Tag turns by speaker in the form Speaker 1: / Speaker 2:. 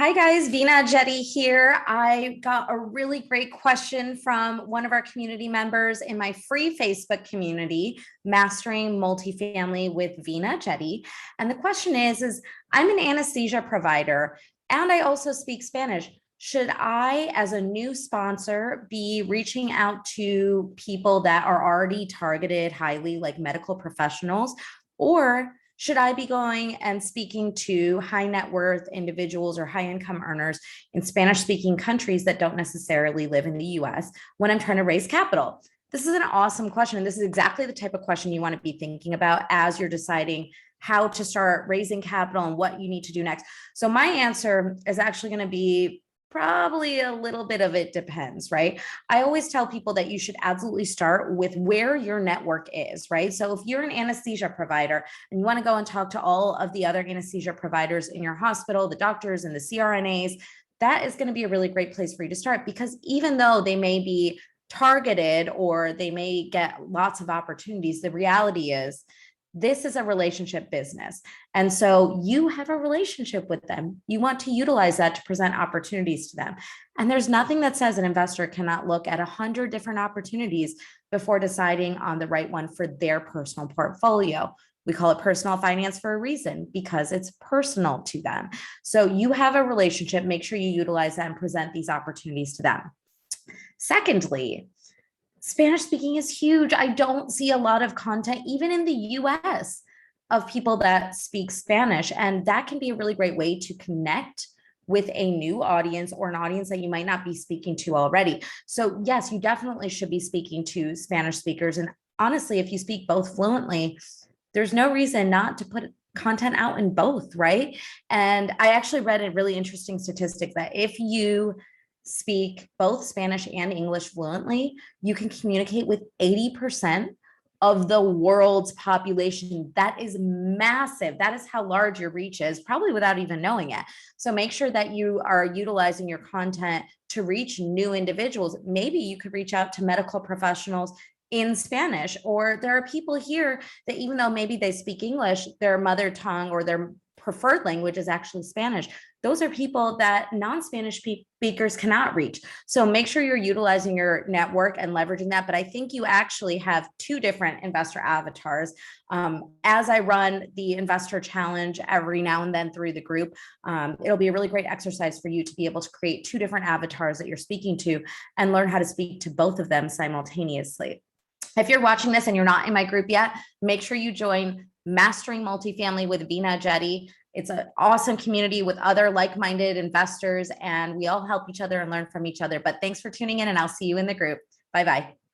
Speaker 1: Hi guys, Veena Jetty here. I got a really great question from one of our community members in my free Facebook community, Mastering Multifamily with Veena Jetty. And the question is I'm an anesthesia provider and I also speak Spanish. Should I, as a new sponsor, be reaching out to people that are already targeted highly, like medical professionals, or should I be going and speaking to high net worth individuals or high income earners in Spanish speaking countries that don't necessarily live in the US when I'm trying to raise capital? This is an awesome question. And this is exactly the type of question you want to be thinking about as you're deciding how to start raising capital and what you need to do next. So my answer is actually going to be probably a little bit of it depends, right? I always tell people that you should absolutely start with where your network is, right? So if you're an anesthesia provider and you want to go and talk to all of the other anesthesia providers in your hospital, the doctors and the CRNAs, that is going to be a really great place for you to start, because even though they may be targeted or they may get lots of opportunities, the reality is this is a relationship business. And so you have a relationship with them. You want to utilize that to present opportunities to them. And there's nothing that says an investor cannot look at 100 different opportunities before deciding on the right one for their personal portfolio. We call it personal finance for a reason, because it's personal to them. So you have a relationship, make sure you utilize that and present these opportunities to them. Secondly, Spanish speaking is huge. I don't see a lot of content, even in the US, of people that speak Spanish. And that can be a really great way to connect with a new audience or an audience that you might not be speaking to already. So yes, you definitely should be speaking to Spanish speakers. And honestly, if you speak both fluently, there's no reason not to put content out in both, right? And I actually read a really interesting statistic that if you speak both Spanish and English fluently, you can communicate with 80% of the world's population. That is massive. That is how large your reach is, probably without even knowing it. So make sure that you are utilizing your content to reach new individuals. Maybe you could reach out to medical professionals in Spanish, or there are people here that even though maybe they speak English, their mother tongue or their preferred language is actually Spanish. Those are people that non-Spanish speakers cannot reach. So make sure you're utilizing your network and leveraging that. But I think you actually have two different investor avatars. As I run the investor challenge every now and then through the group, it'll be a really great exercise for you to be able to create two different avatars that you're speaking to and learn how to speak to both of them simultaneously. If you're watching this and you're not in my group yet, make sure you join Mastering Multifamily with Veena Jetty. It's an awesome community with other like-minded investors, and we all help each other and learn from each other. But thanks for tuning in, and I'll see you in the group. Bye-bye.